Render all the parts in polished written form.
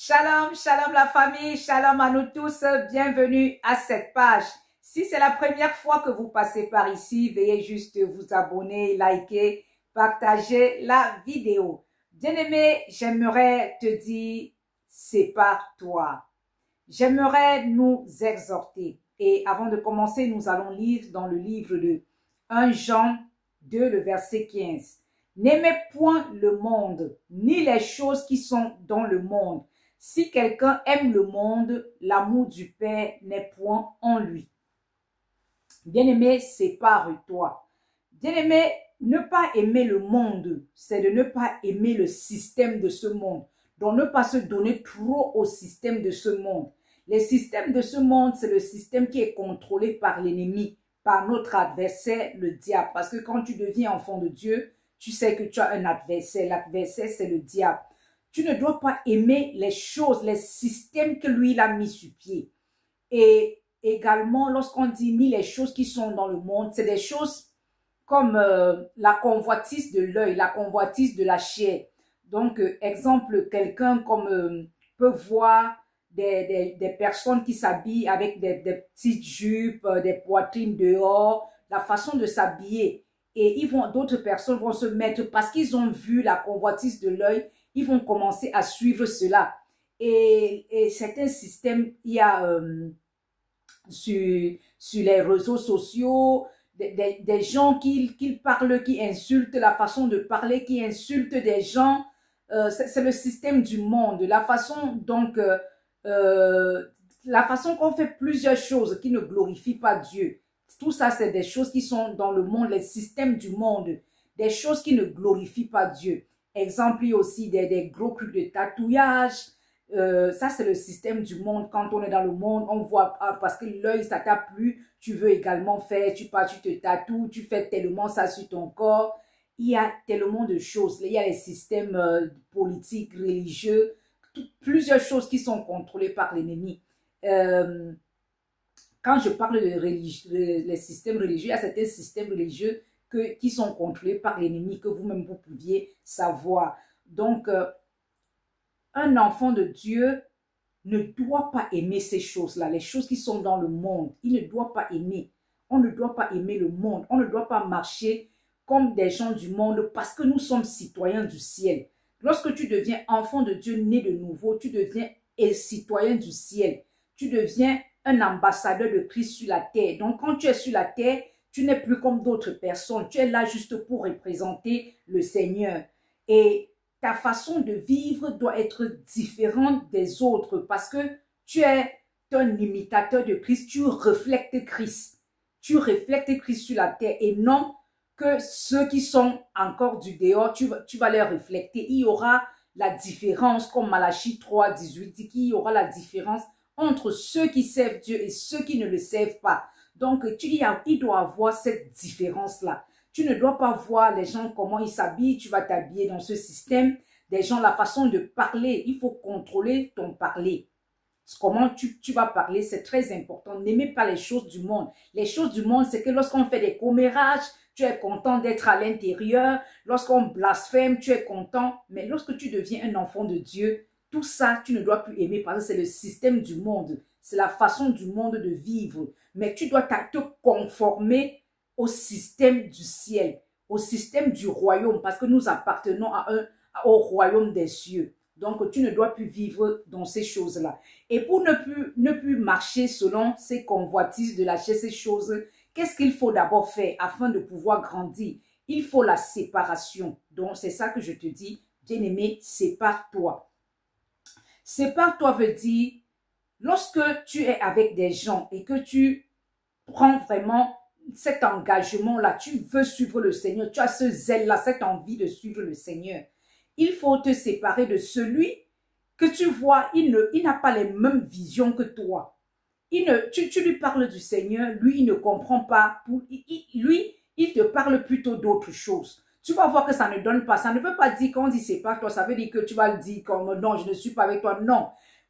Shalom, shalom la famille, shalom à nous tous, bienvenue à cette page. Si c'est la première fois que vous passez par ici, veuillez juste vous abonner, liker, partager la vidéo. Bien-aimé, j'aimerais te dire, sépare-toi. J'aimerais nous exhorter. Et avant de commencer, nous allons lire dans le livre de 1 Jean 2, le verset 15. N'aimez point le monde, ni les choses qui sont dans le monde. Si quelqu'un aime le monde, l'amour du Père n'est point en lui. Bien-aimé, sépare-toi. Bien-aimé, ne pas aimer le monde, c'est de ne pas aimer le système de ce monde. Donc, ne pas se donner trop au système de ce monde. Le système de ce monde, c'est le système qui est contrôlé par l'ennemi, par notre adversaire, le diable. Parce que quand tu deviens enfant de Dieu, tu sais que tu as un adversaire. L'adversaire, c'est le diable. Tu ne dois pas aimer les choses, les systèmes que lui, il a mis sur pied. Et également, lorsqu'on dit mis les choses qui sont dans le monde, c'est des choses comme la convoitise de l'œil, la convoitise de la chair. Donc, exemple, quelqu'un comme peut voir des personnes qui s'habillent avec des petites jupes, des poitrines dehors, la façon de s'habiller. Et d'autres personnes vont se mettre, parce qu'ils ont vu la convoitise de l'œil, ils vont commencer à suivre cela. Et c'est un système, il y a sur les réseaux sociaux, des gens qui parlent, qui insultent, la façon de parler, qui insultent des gens. C'est le système du monde. La façon, donc, la façon qu'on fait plusieurs choses qui ne glorifient pas Dieu. Tout ça, c'est des choses qui sont dans le monde, les systèmes du monde. Des choses qui ne glorifient pas Dieu. Exemple, il y a aussi des gros trucs de tatouage. Ça, c'est le système du monde. Quand on est dans le monde, on voit, parce que l'œil, ça t'a plu, tu veux également faire, tu te tatoues, tu fais tellement ça sur ton corps. Il y a tellement de choses. Il y a les systèmes politiques, religieux, plusieurs choses qui sont contrôlées par l'ennemi. Quand je parle de les systèmes religieux, il y a certains systèmes religieux qui sont contrôlés par l'ennemi, que vous-même vous pouviez savoir. Donc, un enfant de Dieu ne doit pas aimer ces choses-là, les choses qui sont dans le monde. Il ne doit pas aimer. On ne doit pas aimer le monde. On ne doit pas marcher comme des gens du monde parce que nous sommes citoyens du ciel. Lorsque tu deviens enfant de Dieu, né de nouveau, tu deviens citoyen du ciel. Tu deviens un ambassadeur de Christ sur la terre. Donc, quand tu es sur la terre, tu n'es plus comme d'autres personnes. Tu es là juste pour représenter le Seigneur. Et ta façon de vivre doit être différente des autres parce que tu es un imitateur de Christ. Tu reflètes Christ. Tu reflètes Christ sur la terre et non que ceux qui sont encore du dehors, tu vas les refléter. Il y aura la différence, comme Malachie 3, 18 dit qu'il y aura la différence entre ceux qui servent Dieu et ceux qui ne le servent pas. Donc, il doit avoir cette différence-là. Tu ne dois pas voir les gens comment ils s'habillent, tu vas t'habiller dans ce système. Des gens, la façon de parler, il faut contrôler ton parler. Comment tu vas parler, c'est très important. N'aimez pas les choses du monde. Les choses du monde, c'est que lorsqu'on fait des commérages, tu es content d'être à l'intérieur. Lorsqu'on blasphème, tu es content. Mais lorsque tu deviens un enfant de Dieu, tout ça, tu ne dois plus aimer parce que c'est le système du monde. C'est la façon du monde de vivre. Mais tu dois te conformer au système du ciel, au système du royaume, parce que nous appartenons au royaume des cieux. Donc, tu ne dois plus vivre dans ces choses-là. Et pour ne plus marcher selon ces convoitises de la chair, ces choses, qu'est-ce qu'il faut d'abord faire afin de pouvoir grandir? Il faut la séparation. Donc, c'est ça que je te dis, bien-aimé, sépare-toi. Sépare-toi veut dire, lorsque tu es avec des gens et que tu prends vraiment cet engagement-là, tu veux suivre le Seigneur, tu as ce zèle-là, cette envie de suivre le Seigneur, il faut te séparer de celui que tu vois, il n'a pas les mêmes visions que toi. Tu lui parles du Seigneur, lui, il ne comprend pas. Lui, il te parle plutôt d'autre chose. Tu vas voir que ça ne donne pas. Ça ne veut pas dire qu'on dit sépare-toi, ça veut dire que tu vas le dire comme non, je ne suis pas avec toi. Non,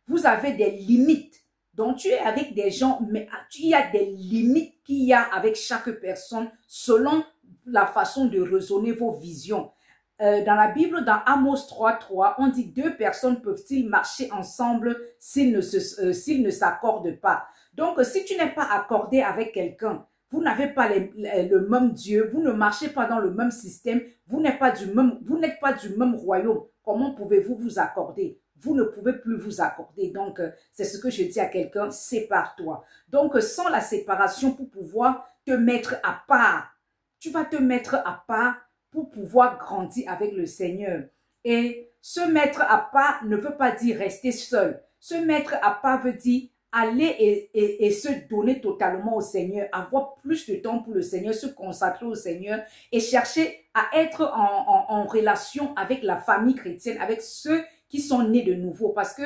vous avez des limites. Donc, tu es avec des gens, mais il y a des limites qu'il y a avec chaque personne selon la façon de raisonner vos visions. dans la Bible, dans Amos 3:3, on dit 2 personnes peuvent-ils marcher ensemble s'ils ne s'accordent pas. Donc, si tu n'es pas accordé avec quelqu'un, vous n'avez pas le même Dieu, vous ne marchez pas dans le même système, vous n'êtes pas du même royaume. Comment pouvez-vous vous accorder? Vous ne pouvez plus vous accorder. Donc, c'est ce que je dis à quelqu'un, sépare-toi. Donc, sans la séparation pour pouvoir te mettre à part, tu vas te mettre à part pour pouvoir grandir avec le Seigneur. Et se mettre à part ne veut pas dire rester seul. Se mettre à part veut dire aller et se donner totalement au Seigneur, avoir plus de temps pour le Seigneur, se consacrer au Seigneur et chercher à être en relation avec la famille chrétienne, avec ceux qui sont nés de nouveau. Parce que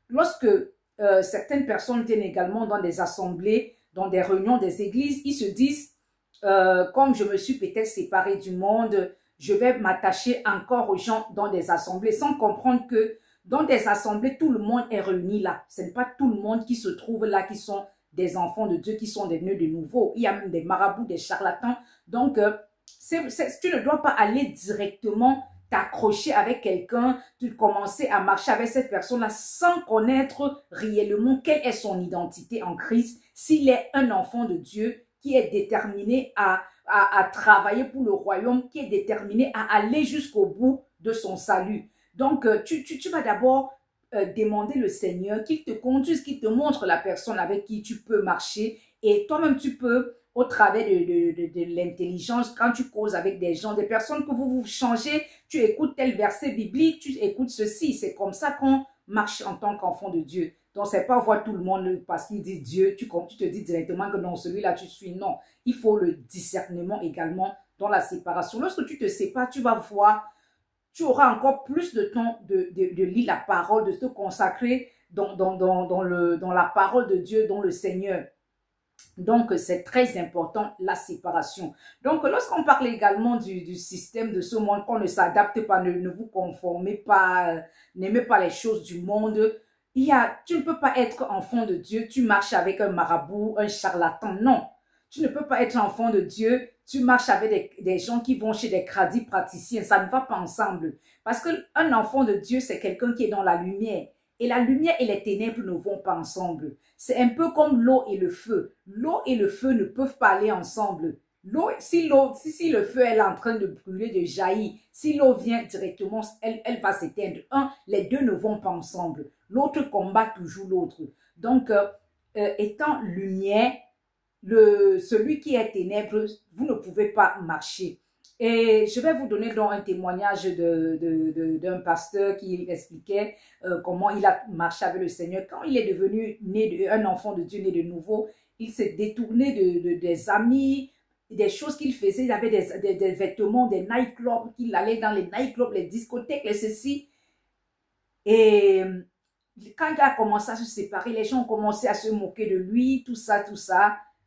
lorsque certaines personnes viennent également dans des assemblées, dans des réunions des églises, ils se disent, comme je me suis peut-être séparé du monde, je vais m'attacher encore aux gens dans des assemblées, sans comprendre que dans des assemblées, tout le monde est réuni là. Ce n'est pas tout le monde qui se trouve là, qui sont des enfants de Dieu, qui sont des nés de nouveau. Il y a même des marabouts, des charlatans. Donc, tu ne dois pas aller directement t'accrocher avec quelqu'un, tu commencer à marcher avec cette personne-là sans connaître réellement quelle est son identité en Christ, s'il est un enfant de Dieu qui est déterminé à travailler pour le royaume, qui est déterminé à aller jusqu'au bout de son salut. Donc, tu vas d'abord demander le Seigneur qu'il te conduise, qu'il te montre la personne avec qui tu peux marcher. Et toi-même, tu peux, au travers de l'intelligence, quand tu causes avec des gens, des personnes que vous changez, tu écoutes tel verset biblique, tu écoutes ceci. C'est comme ça qu'on marche en tant qu'enfant de Dieu. Donc, c'est pas voir tout le monde parce qu'il dit Dieu, tu te dis directement que non, celui-là, tu suis. Non, il faut le discernement également dans la séparation. Lorsque tu te sépares, tu vas voir, tu auras encore plus de temps de lire la parole, de te consacrer dans la parole de Dieu, dans le Seigneur. Donc, c'est très important, la séparation. Donc, lorsqu'on parle également du système de ce monde, qu'on ne s'adapte pas, ne vous conformez pas, n'aimez pas les choses du monde, tu ne peux pas être enfant de Dieu, tu marches avec un marabout, un charlatan, non. Tu ne peux pas être enfant de Dieu, tu marches avec des gens qui vont chez des cradis praticiens, ça ne va pas ensemble. Parce qu'un enfant de Dieu, c'est quelqu'un qui est dans la lumière. Et la lumière et les ténèbres ne vont pas ensemble. C'est un peu comme l'eau et le feu. L'eau et le feu ne peuvent pas aller ensemble. Si le feu est en train de brûler, de jaillir, si l'eau vient directement, elle va s'éteindre. Les deux ne vont pas ensemble. L'autre combat toujours l'autre. Donc, étant lumière, celui qui est ténèbres, vous ne pouvez pas marcher. Et je vais vous donner donc un témoignage d'un pasteur qui expliquait comment il a marché avec le Seigneur. Quand il est devenu un enfant de Dieu né de nouveau, il s'est détourné des amis, des choses qu'il faisait. Il avait des vêtements, des nightclubs, qu'il allait dans les nightclubs, les discothèques, les ceci. Et quand il a commencé à se séparer, les gens ont commencé à se moquer de lui, tout ça,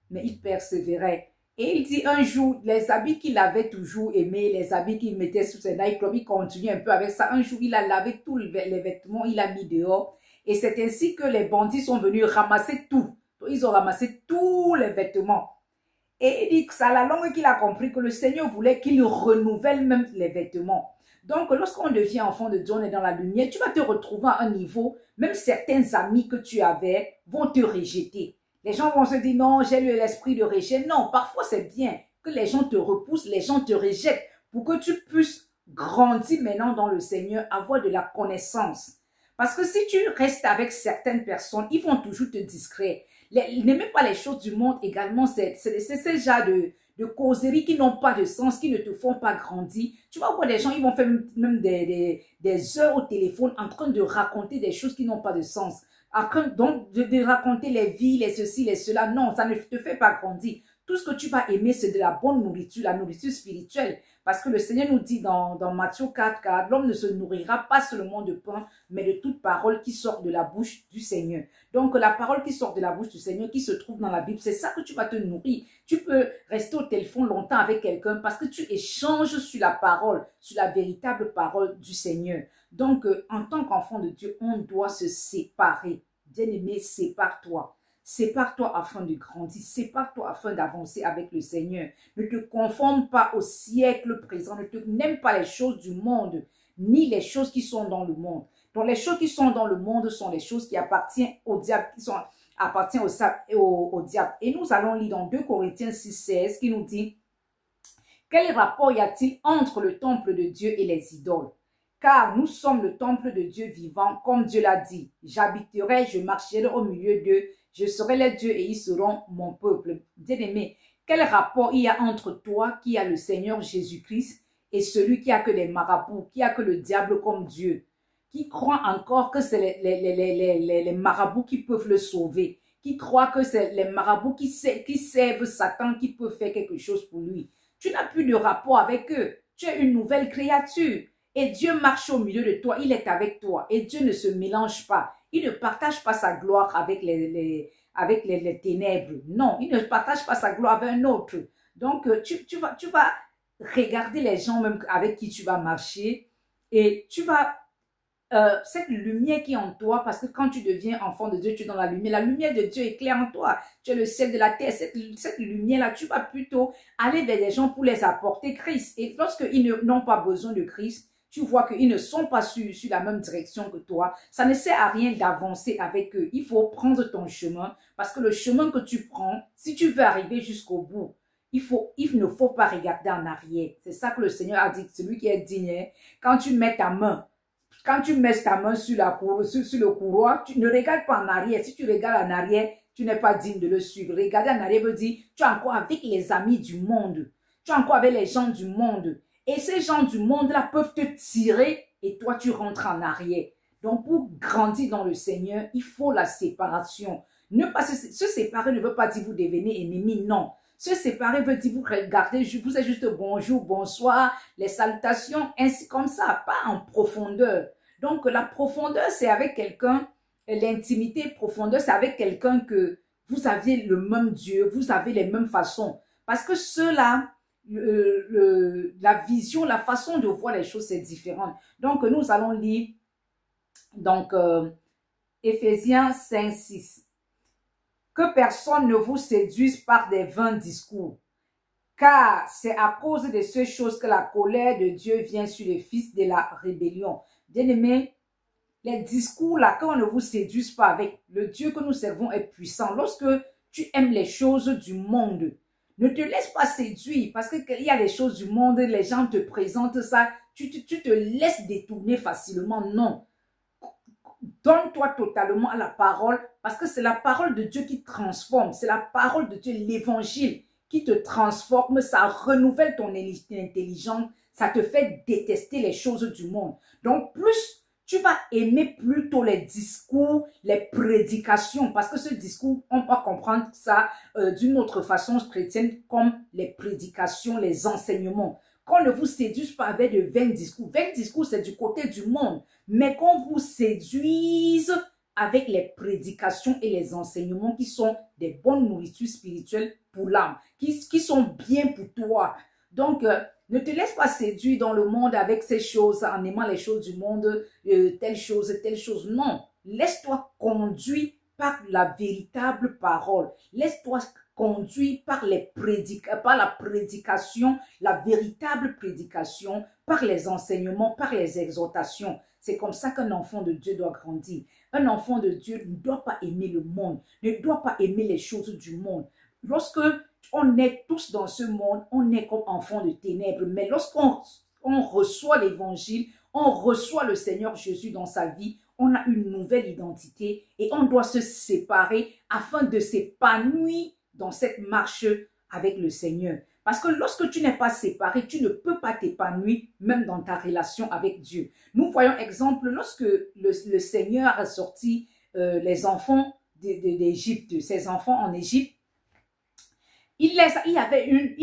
mais il persévérait. Et il dit un jour, les habits qu'il avait toujours aimés, les habits qu'il mettait sous ses nightclubs, il continue un peu avec ça. Un jour, il a lavé tous les vêtements, il a mis dehors. Et c'est ainsi que les bandits sont venus ramasser tout. Ils ont ramassé tous les vêtements. Et il dit que c'est à la longue qu'il a compris que le Seigneur voulait qu'il renouvelle même les vêtements. Donc, lorsqu'on devient enfant de Dieu, on est dans la lumière, tu vas te retrouver à un niveau, même certains amis que tu avais vont te rejeter. Les gens vont se dire, non, j'ai eu l'esprit de rejet. Non, parfois c'est bien que les gens te repoussent, les gens te rejettent pour que tu puisses grandir maintenant dans le Seigneur, avoir de la connaissance. Parce que si tu restes avec certaines personnes, ils vont toujours te distraire. N'aimez pas les choses du monde également, c'est ce genre de causeries qui n'ont pas de sens, qui ne te font pas grandir. Tu vas voir des gens, ils vont faire même des heures au téléphone en train de raconter des choses qui n'ont pas de sens. Donc, de raconter les vies, les ceci, les cela, non, ça ne te fait pas grandir. Tout ce que tu vas aimer, c'est de la bonne nourriture, la nourriture spirituelle. Parce que le Seigneur nous dit dans Matthieu 4, l'homme ne se nourrira pas seulement de pain, mais de toute parole qui sort de la bouche du Seigneur. Donc, la parole qui sort de la bouche du Seigneur, qui se trouve dans la Bible, c'est ça que tu vas te nourrir. Tu peux rester au téléphone longtemps avec quelqu'un parce que tu échanges sur la parole, sur la véritable parole du Seigneur. Donc, en tant qu'enfant de Dieu, on doit se séparer. Bien-aimé, sépare-toi. Sépare-toi afin de grandir. Sépare-toi afin d'avancer avec le Seigneur. Ne te conforme pas au siècle présent. N'aime pas les choses du monde, ni les choses qui sont dans le monde. Donc, les choses qui sont dans le monde sont les choses qui appartiennent au diable, appartiennent au diable. Et nous allons lire dans 2 Corinthiens 6,16 qui nous dit: quel rapport y a-t-il entre le temple de Dieu et les idoles? Car nous sommes le temple de Dieu vivant, comme Dieu l'a dit. J'habiterai, je marcherai au milieu d'eux, je serai leur Dieu et ils seront mon peuple. Bien-aimé, quel rapport il y a entre toi qui a le Seigneur Jésus-Christ et celui qui a que les marabouts, qui a que le diable comme Dieu, qui croit encore que c'est les marabouts qui peuvent le sauver, qui croit que c'est les marabouts qui servent Satan qui peuvent faire quelque chose pour lui? Tu n'as plus de rapport avec eux. Tu es une nouvelle créature. Et Dieu marche au milieu de toi. Il est avec toi. Et Dieu ne se mélange pas. Il ne partage pas sa gloire avec les ténèbres. Non, il ne partage pas sa gloire avec un autre. Donc, tu vas regarder les gens même avec qui tu vas marcher. Et tu vas... cette lumière qui est en toi, parce que quand tu deviens enfant de Dieu, tu es dans la lumière de Dieu éclaire en toi, tu es le ciel de la terre, cette lumière-là, tu vas plutôt aller vers les gens pour les apporter Christ. Et lorsqu'ils n'ont pas besoin de Christ, tu vois qu'ils ne sont pas sur la même direction que toi, ça ne sert à rien d'avancer avec eux. Il faut prendre ton chemin, parce que le chemin que tu prends, si tu veux arriver jusqu'au bout, il ne faut pas regarder en arrière. C'est ça que le Seigneur a dit, celui qui est digne, quand tu mets ta main sur le courroie, tu ne regardes pas en arrière. Si tu regardes en arrière, tu n'es pas digne de le suivre. Regarder en arrière veut dire, tu es encore avec les amis du monde. Tu es encore avec les gens du monde. Et ces gens du monde-là peuvent te tirer et toi, tu rentres en arrière. Donc, pour grandir dans le Seigneur, il faut la séparation. Ne pas se séparer ne veut pas dire vous devenez ennemis, non. Se séparer veut dire vous regardez, vous êtes juste bonjour, bonsoir, les salutations, ainsi comme ça, pas en profondeur. Donc, la profondeur, c'est avec quelqu'un, l'intimité profondeur, c'est avec quelqu'un que vous aviez le même Dieu, vous avez les mêmes façons. Parce que ceux-là, la vision, la façon de voir les choses, c'est différent. Donc, nous allons lire, donc, Éphésiens 5, 6. Que personne ne vous séduise par des vains discours, car c'est à cause de ces choses que la colère de Dieu vient sur les fils de la rébellion. Bien-aimés, les discours là, qu'on ne vous séduise pas avec, le Dieu que nous servons est puissant. Lorsque tu aimes les choses du monde, ne te laisse pas séduire, parce qu'il y a des choses du monde, les gens te présentent ça, tu te laisses détourner facilement. Non. Donne-toi totalement à la parole, parce que c'est la parole de Dieu qui transforme. C'est la parole de Dieu, l'évangile, qui te transforme. Ça renouvelle ton intelligence. Ça te fait détester les choses du monde. Donc, plus tu vas aimer plutôt les discours, les prédications, parce que ce discours, on peut comprendre ça d'une autre façon chrétienne, comme les prédications, les enseignements. Qu'on ne vous séduise pas avec de vains discours. Vains discours, c'est du côté du monde. Mais qu'on vous séduise avec les prédications et les enseignements qui sont des bonnes nourritures spirituelles pour l'âme, qui sont bien pour toi. Donc, ne te laisse pas séduire dans le monde avec ces choses, en aimant les choses du monde, telle chose. Non, laisse-toi conduire par la véritable parole. Laisse-toi conduit par la prédication, la véritable prédication, par les enseignements, par les exhortations. C'est comme ça qu'un enfant de Dieu doit grandir. Un enfant de Dieu ne doit pas aimer le monde, ne doit pas aimer les choses du monde. Lorsque on est tous dans ce monde, on est comme enfants de ténèbres. Mais lorsqu'on reçoit l'évangile, on reçoit le Seigneur Jésus dans sa vie, on a une nouvelle identité et on doit se séparer afin de s'épanouir dans cette marche avec le Seigneur. Parce que lorsque tu n'es pas séparé, tu ne peux pas t'épanouir même dans ta relation avec Dieu. Nous voyons exemple, lorsque le Seigneur a sorti les enfants d'Égypte, ses enfants en Égypte, il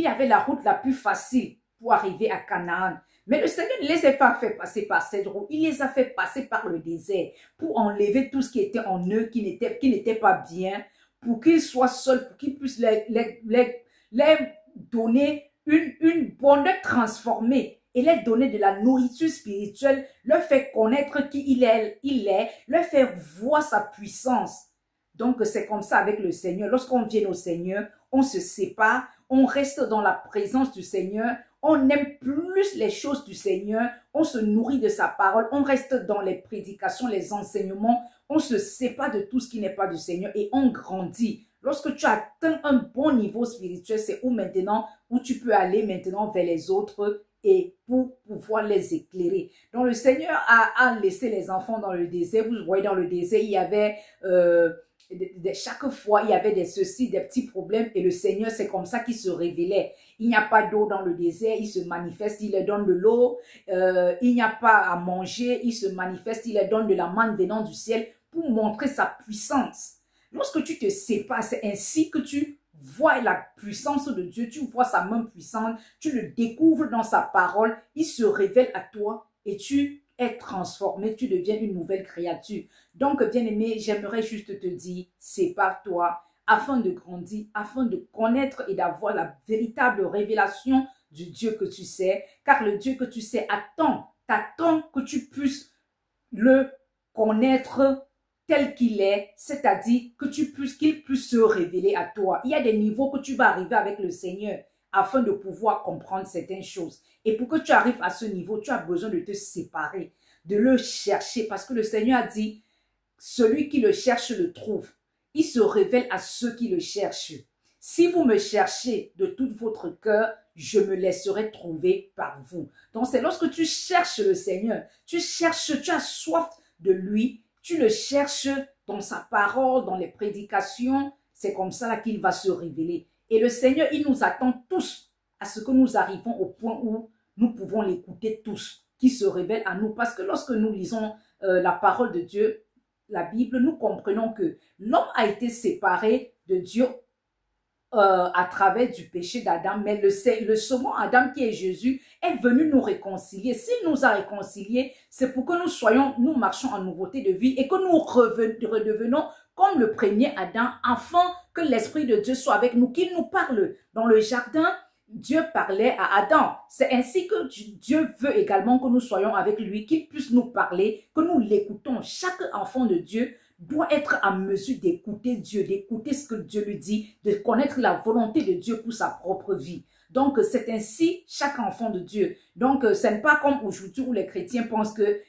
avait la route la plus facile pour arriver à Canaan. Mais le Seigneur ne les a pas fait passer par cette route. Il les a fait passer par le désert pour enlever tout ce qui était en eux, qui n'était pas bien, pour qu'ils soient seuls, pour qu'ils puissent les donner une bonne transformée et leur donner de la nourriture spirituelle, leur faire connaître qui il est, leur faire voir sa puissance. Donc, c'est comme ça avec le Seigneur. Lorsqu'on vient au Seigneur, on se sépare, on reste dans la présence du Seigneur, on aime plus les choses du Seigneur, on se nourrit de sa parole, on reste dans les prédications, les enseignements, on se sépare de tout ce qui n'est pas du Seigneur et on grandit. Lorsque tu atteins un bon niveau spirituel, c'est où tu peux aller maintenant vers les autres et pour pouvoir les éclairer. Donc le Seigneur a laissé les enfants dans le désert. Vous voyez, dans le désert, il y avait chaque fois, il y avait des petits problèmes et le Seigneur, c'est comme ça qu'il se révélait. Il n'y a pas d'eau dans le désert, il se manifeste, il leur donne de l'eau. Il n'y a pas à manger, il se manifeste, il leur donne de la manne venant du ciel pour montrer sa puissance. Lorsque tu te sépares, c'est ainsi que tu vois la puissance de Dieu, tu vois sa main puissante, tu le découvres dans sa parole, il se révèle à toi et tu es transformé, tu deviens une nouvelle créature. Donc, bien-aimé, j'aimerais juste te dire, sépare-toi afin de grandir, afin de connaître et d'avoir la véritable révélation du Dieu que tu sais, car le Dieu que tu sais t'attend que tu puisses le connaître tel qu'il est, c'est-à-dire que qu'il puisse se révéler à toi. Il y a des niveaux que tu vas arriver avec le Seigneur afin de pouvoir comprendre certaines choses. Et pour que tu arrives à ce niveau, tu as besoin de te séparer, de le chercher, parce que le Seigneur a dit, celui qui le cherche le trouve. Il se révèle à ceux qui le cherchent. Si vous me cherchez de tout votre cœur, je me laisserai trouver par vous. Donc c'est lorsque tu cherches le Seigneur, tu as soif de lui, tu le cherches dans sa parole, dans les prédications, c'est comme ça qu'il va se révéler. Et le Seigneur, il nous attend tous à ce que nous arrivons au point où nous pouvons l'écouter tous, qui se révèle à nous. Parce que lorsque nous lisons la parole de Dieu, la Bible, nous comprenons que l'homme a été séparé de Dieu à travers du péché d'Adam, mais le second Adam qui est Jésus est venu nous réconcilier. S'il nous a réconciliés, c'est pour que nous marchons en nouveauté de vie et que nous redevenons comme le premier Adam, afin que l'Esprit de Dieu soit avec nous, qu'il nous parle. Dans le jardin, Dieu parlait à Adam. C'est ainsi que Dieu veut également que nous soyons avec lui, qu'il puisse nous parler, que nous l'écoutons. Chaque enfant de Dieu doit être en mesure d'écouter Dieu, d'écouter ce que Dieu lui dit, de connaître la volonté de Dieu pour sa propre vie. Donc, c'est ainsi chaque enfant de Dieu. Donc, ce n'est pas comme aujourd'hui où les chrétiens pensent que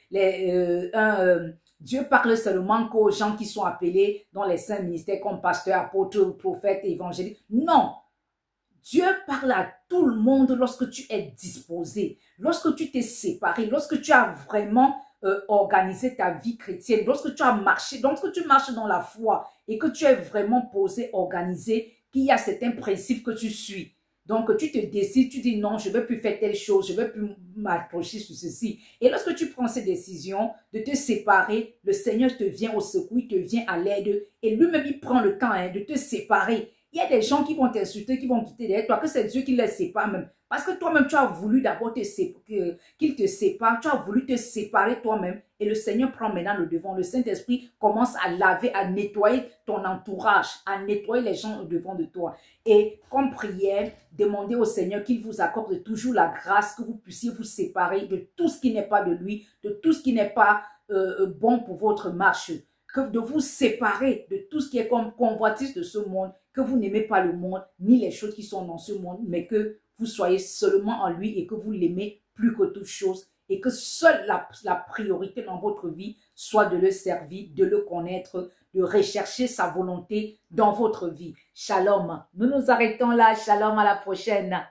Dieu parle seulement qu'aux gens qui sont appelés dans les saints ministères comme pasteur, apôtre, prophète, évangéliste. Non! Dieu parle à tout le monde lorsque tu es disposé, lorsque tu t'es séparé, lorsque tu as vraiment organisé ta vie chrétienne, lorsque tu as marché, lorsque tu marches dans la foi et que tu es vraiment posé, organisé, qu'il y a certains principes que tu suis. Donc, tu te décides, tu dis non, je ne veux plus faire telle chose, je ne veux plus m'approcher sur ceci. Et lorsque tu prends cette décision de te séparer, le Seigneur te vient au secours, il te vient à l'aide et lui-même, il prend le temps de te séparer. Il y a des gens qui vont t'insulter, qui vont quitter derrière toi, que c'est Dieu qui les sépare même. Parce que toi-même, tu as voulu d'abord qu'il te sépare, tu as voulu te séparer toi-même. Et le Seigneur prend maintenant le devant. Le Saint-Esprit commence à laver, à nettoyer ton entourage, à nettoyer les gens au devant de toi. Et comme prière, demandez au Seigneur qu'il vous accorde toujours la grâce, que vous puissiez vous séparer de tout ce qui n'est pas de lui, de tout ce qui n'est pas bon pour votre marche. Que de vous séparer de tout ce qui est comme convoitise de ce monde, que vous n'aimez pas le monde, ni les choses qui sont dans ce monde, mais que vous soyez seulement en lui et que vous l'aimez plus que toute chose et que seule la priorité dans votre vie soit de le servir, de le connaître, de rechercher sa volonté dans votre vie. Shalom. Nous nous arrêtons là. Shalom, à la prochaine.